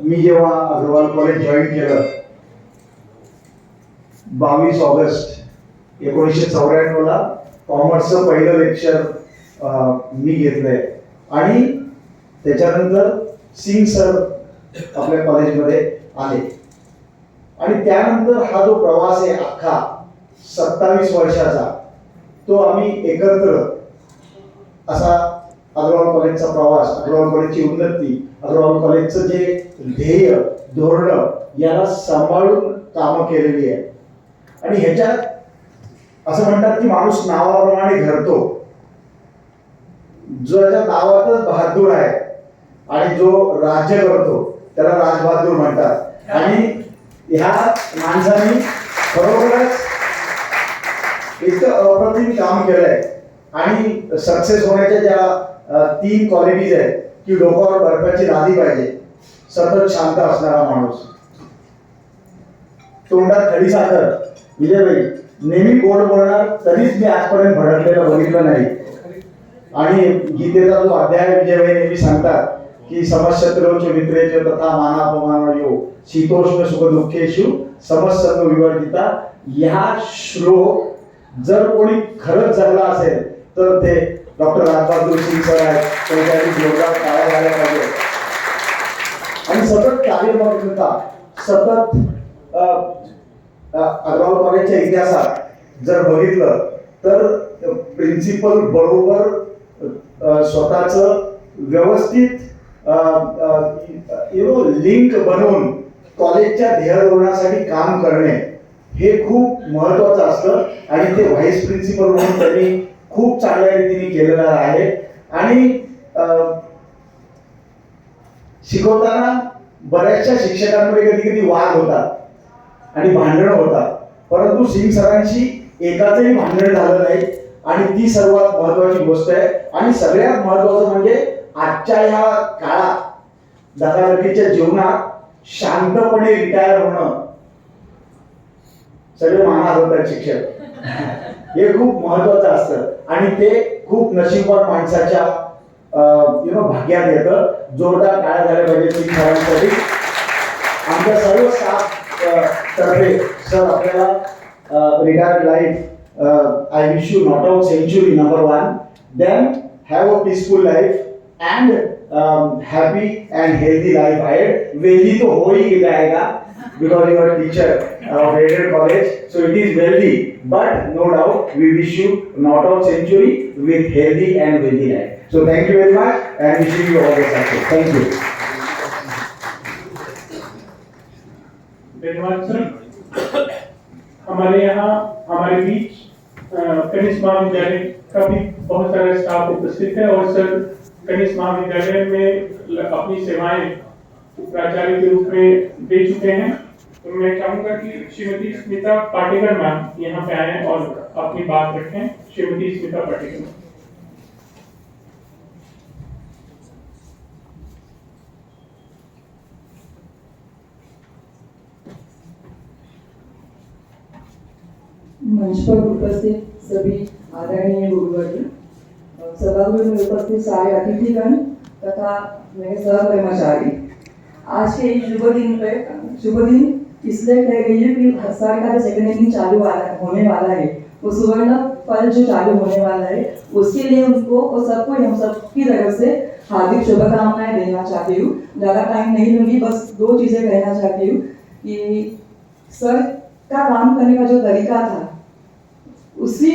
मी जेव्हा Agarwal college join केलं 22 August 1994 ला कॉमर्सचं पहिलं लेक्चर मी घेतलंय आणि त्याच्यानंतर सिंग सर आपल्या कॉलेजमध्ये आले आणि त्यानंतर हा जो प्रवास आहे अख्खा 27 वर्षाचा तो आम्ही एकत्र असा अग्रवाल कॉलेजचा प्रवास, अग्रवाल कॉलेजची उन्नती, अग्रवाल कॉलेजचं जे ध्येय धोरण याला सांभाळून कामं केलेली आहे. आणि ह्याच्यात असं म्हणतात की माणूस नावाप्रमाणे घडतो. जो याच्या नावातच बहादूर आहे आणि जो राज्य करतो त्याला राजबहादूर म्हणतात. आणि ह्या माणसाने खरोखरच इतकं अप्रतिम काम केलंय आणि सक्सेस होण्याच्या ज्या 3 क्वालिटीज आहेत की डोक्यावर बर्फाची लादी पाहिजे, सतत शांत असणारा माणूस, तोंडात खडीसाखर, विजयभाई नेहमी गोड बोलणार, तरीच मी आजपर्यंत भडकलेलं बघितलं नाही. आणि गीतेचा जो अध्याय विजयभाई नेहमी सांगतात की समशत्रोच मित्रेच तथा मानापमानयो शीतोष्ण सुख दुःखेषु समसंग विवर्जिता. ह्या श्लोक जर कोणी खरंच जगला असेल तर ते डॉक्टर राजबहादूर सिंग सर आहेत. त्यांच्यासाठी जोरदार टाळ्या झाल्या पाहिजे. आणि सतत कार्यमग्नता, सतत अग्रवाल कॉलेजच्या इतिहासात जर बघितलं तर प्रिन्सिपल बरोबर स्वतःच व्यवस्थित लिंक बनवून कॉलेजच्या ध्येयधोरणासाठी काम करणे हे खूप महत्वाचं असतं. आणि ते व्हाईस प्रिन्सिपल म्हणून त्यांनी खूप चांगल्या रीतीने केलेलं आहे. आणि शिकवताना बऱ्याचशा शिक्षकांमध्ये कधी कधी वाद होतात आणि भांडणं होतात, परंतु सिंग सरांशी एकाचंही भांडण झालं नाही आणि ती सर्वात महत्वाची गोष्ट आहे. आणि सगळ्यात महत्वाचं म्हणजे आजच्या ह्या काळात धकाधकीच्या जीवनात शांतपणे रिटायर होणं, सगळे माना होतात शिक्षक, हे खूप महत्वाचं असतं आणि ते खूप नशीबवान माणसाच्या भाग्यात येतं. जोरदार टाळ्या झाल्या पाहिजे सिंग सरांसाठी. आमच्या सर्व स्टाफ तर्फे सर आपल्याला retired life I wish you not out century number 1, then have a peaceful life and happy and healthy life ahead. Wealthy तो हो ही जाएगा because you are a teacher of Radiant College, so it is wealthy, but no doubt we wish you not out century with healthy and wealthy life. So thank you very much and wishing you all the success. Thank you. धन्यवाद sir. हमारे यहाँ हमारे बीच कनिष्ठ महाविद्यालय का भी बहुत सारा स्टाफ उपस्थित है और सर कनिष्ठ महाविद्यालय में अपनी सेवाएं प्राचार्य के रूप में दे चुके हैं. तो मैं चाहूंगा कि श्रीमती स्मिता पाटेकर मैम यहाँ पे आए और अपनी बात रखें. श्रीमती स्मिता पाटेकर. मंच पर उपस्थित सभी आदरणीय गुरुवर्ग, सभागृह में उपस्थित सारे अतिथिगण तथा मेरे सहकर्मचारी, आज के इस शुभ दिन इसलिए कह रही है कि साल का जो सेकंड इनिंग होने वाला है, वो सुवर्ण फल जो चालू होने वाला है, उसके लिए उनको और सबको हम सबकी तरफ से हार्दिक शुभकामनाएं देना चाहती हूँ. ज़्यादा टाइम नहीं लूंगी, बस 2 चीज़ें कहना चाहती हूँ कि सर का काम करने का जो तरीका था उसी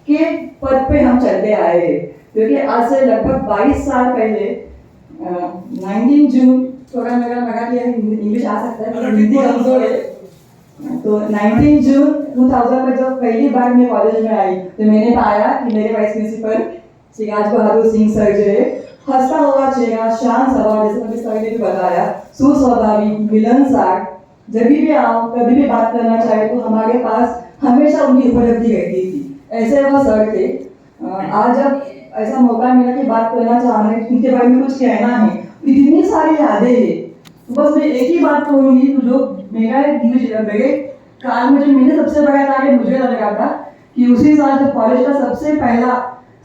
के पद पे हम चलते आए हैं. क्योंकि आज से लगभग 22 साल पहले 19 जून, थोड़ा मेरा मराठी इंग्लिश आ सकता है, हिंदी कमजोर है, तो 19 जून 2000 में जब पहली बार मैं कॉलेज में आई तो मैंने पाया कि मेरे vice principal Shri Rajbahadur Singh sir जो है, हंसता हुआ चेहरा, शांत स्वभाव, जैसे मुझे सर ने भी बताया, सुस्वभावी, मिलनसार, जब भी आओ कभी भी बात करना चाहे तो हमारे पास हमेशा उनकी उपलब्धि रहती थी. ऐसे वो सर थे. आज जब ऐसा मौका मिला कि बात करना चाह रहे, उनके बारे में कुछ कहना है, इतनी सारी यादें हैं. बस मैं एक ही बात कहूँगी, जो मेरे काल में जो मैंने सबसे बड़ा कार्य मुझे लगा था कि उसी साल जब कॉलेज का सबसे पहला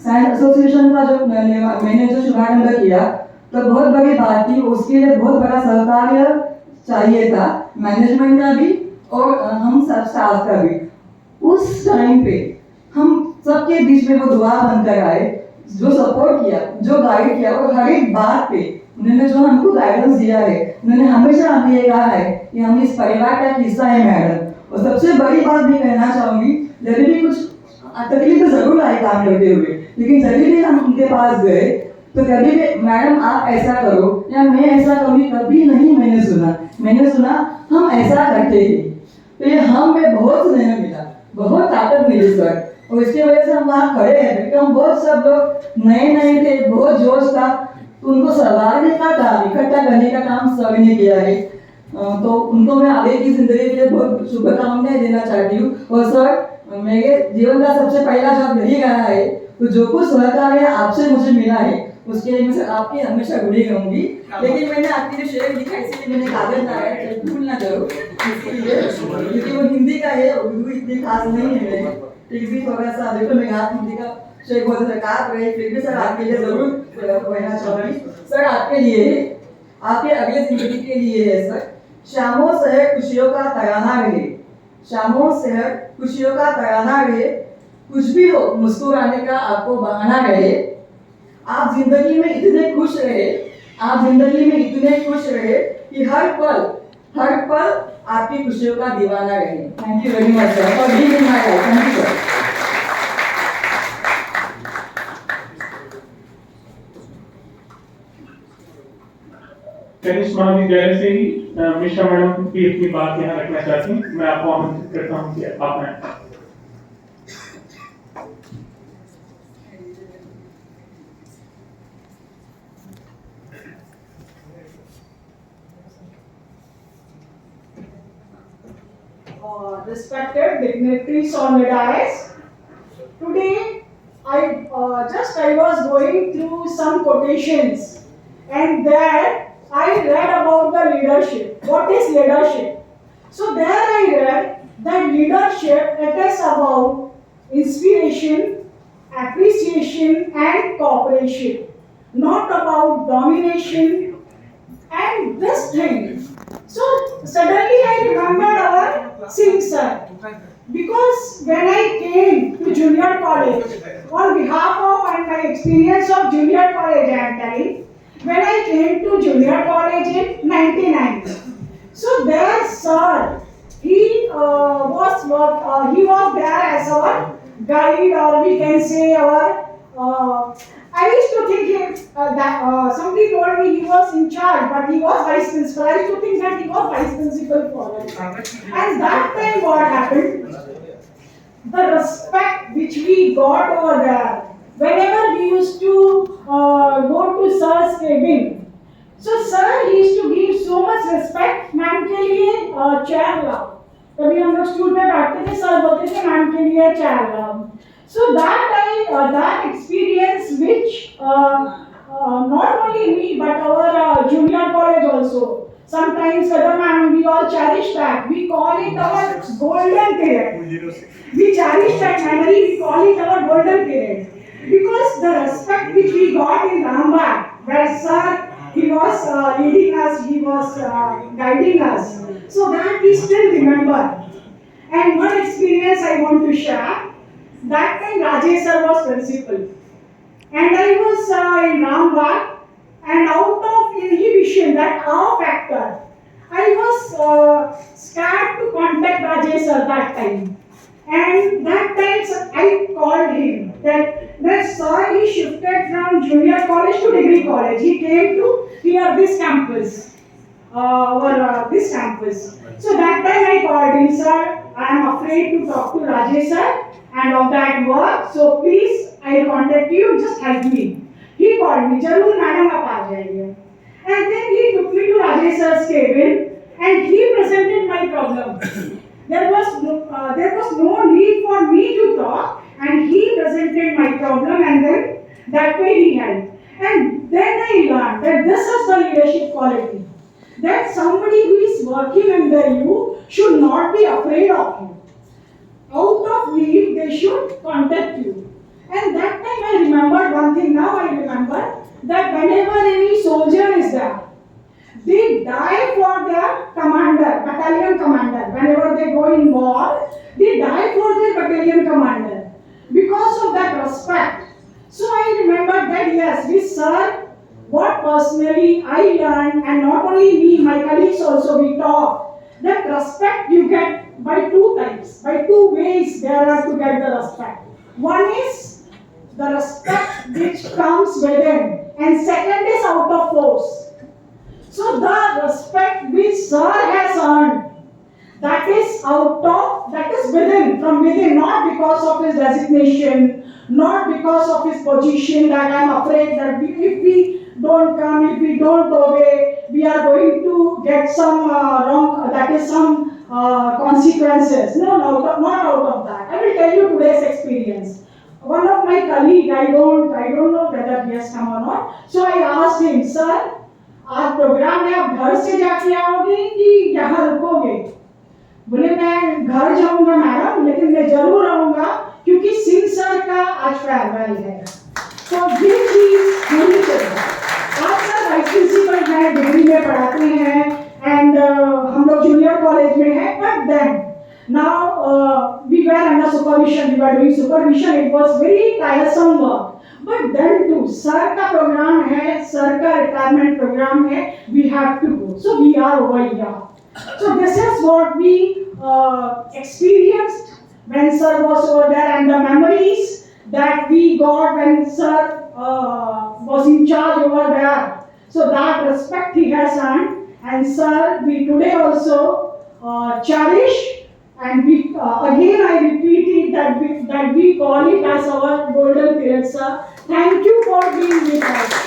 साइंस एसोसिएशन का जो मैंने जो शुभारंभ किया तो बहुत बड़ी बात थी, उसके लिए बहुत बड़ा सहकार्य चाहिए था, मैनेजमेंट का भी और हम सब स्टाफ का भी। उस टाइम पे हम सबके बीच में वो दुआ बनकर आए, जो सपोर्ट किया, जो गाइड किया, और हर एक बात पे उन्होंने जो हमको गाइडेंस दिया है, उन्होंने हमेशा हमें ये कहा है कि हम इस परिवार का हिस्सा है मैडम। और सबसे बड़ी बात भी कहना चाहूंगी, जब भी कुछ तकलीफ जरूर आई काम करते हुए, लेकिन जब भी हम उनके पास गए तो कभी भी मैडम आप ऐसा करो या मैं ऐसा करूँगी, कभी नहीं मैंने सुना हम ऐसा करते थे। तो ये हम में बहुत स्नेह मिला, बहुत ताकत मिली सर, और इसकी वजह से हम वहाँ खड़े हैं, क्योंकि हम बहुत सब लोग नए थे, बहुत जोश था, तो उनको संभालने का काम, इकट्ठा करने का काम सर ने किया है। तो उनको मैं आगे की जिंदगी के लिए बहुत शुभकामनाएं देना चाहती हूँ। और सर, मेरे जीवन का सबसे पहला जॉब यही रहा है, तो जो कुछ सहकार्य आपसे मुझे मिला है उसके लिए मैं आपकी हमेशा ऋणी रहूंगी। लेकिन मैंने आपकी जो शेयर लिखा है इसलिए मैंने कागज लाया, भूल ना करो, क्योंकि वो हिंदी का है, उर्दू इतनी खास नहीं है, फिर भी थोड़ा सा देखो मैं आप हिंदी का शेयर बहुत सरकार रहे, फिर भी सर आपके लिए जरूर कहना चाहूंगी। सर आपके लिए, आपके अगले जिंदगी के लिए है सर, शामों शहर खुशियों का तराना रहे, शामों शहर खुशियों का तराना रहे, कुछ भी हो मुस्कुराने का आपको बहाना रहे, आप जिंदगी में इतने खुश रहे, आप जिंदगी में इतने खुश रहे कि हर पल आपकी खुशियों का दीवाना रहे। Thank you very much sir for being in my life. Thank you sir. कनिष्ठ महाविद्यालय से ही मिश्रा मैडम की अपनी बात यहाँ रखना चाहती हूँ। मैं आपको आमंत्रित करता हूँ कि आप आएं। Respected dignitaries on the dais, today I was going through some quotations, and there I read about the leadership. What is leadership? So there I read that leadership, it is about inspiration, appreciation and cooperation, not about domination and this thing. So suddenly I remembered our Singh sir, because when I came to junior college, on behalf of and my experience of junior college I am telling, when I came to junior college in 99, so there sir, he was there as our guide, or we can say our I used to think that somebody told me he was in charge, but he was vice principal. I used to think that he was vice principal for us. And that time what happened? The respect which we got over there, whenever we used to go to sir's cabin, so sir he used to give so much respect. Ma'am के लिए chair लाओ, कभी हम लोग stool पे बैठते थे, sir बोलते थे मैम के लिए chair लाओ. So that experience which not only me but our junior college also, sometimes Kadam ma'am, we all cherish that. We call it our golden period. We cherish that memory. We call it our golden period because the respect which we got in Rambagh, where sir he was leading us, he was guiding us. So that we still remember. And one experience I want to share. That time Rajesh sir was principal, and I was in Rambagh, and out of inhibition, that awe factor, I was scared to contact Rajesh sir that time. And that time I called him that sir he shifted from junior college to degree college. He came to here this campus, this campus. So that time I called him, sir, I am afraid to talk to Rajesh sir and of that work, so please I contact you, just help me. He called me, Jarur madam aap aa jaiye. And then he took me to Rajesh sir's cabin and he presented my problem. There was no need for me to talk, and he presented my problem, and then that way he helped. And then I learned that this is the leadership quality, that somebody who is working under you should not be afraid of you. Out of need, they should contact you. And that time I remembered one thing, now I remember that whenever any soldier is there, they die for their commander, battalion commander. Whenever they go in war, they die for their battalion commander because of that respect. So I remember that yes, this sir, what personally I learned, and not only me, my colleagues also, we talk that respect you get by two types, by two ways there are to get the respect. One is the respect which comes within, and second is out of force. So the respect which sir has earned, that is within, from within, not because of his designation, not because of his position, that I am afraid that if we don't come, if we don't obey, we are going to get some wrong, that is some consequences. No, not out of that. I will tell you today's experience. One of my colleague, I don't know whether he has come or not. So I asked him, sir, आज programme में आप घर से जाके आओगे कि यहाँ रुकोगे? बोले मैं घर जाऊंगा मैडम, लेकिन मैं जरूर आऊंगा क्योंकि सिंह सर का आज फेयरवेल है। तो ये चीज होनी चाहिए। आज सर वाइस प्रिंसिपल है, डिग्री में पढ़ाते हैं, एंड हम लोग जूनियर कॉलेज में हैं, but then now we were under supervision, we were doing supervision, it was very tiresome work. But then too, sir का program है, sir का retirement program है, we have to go. So we are over here. So this is what we experienced when sir was over there, and the memories that we got when sir was in charge over there. So that respect he has earned, and sir, we today also cherish. And we, again I repeat it that we call it as our golden period, sir. Thank you for being with us.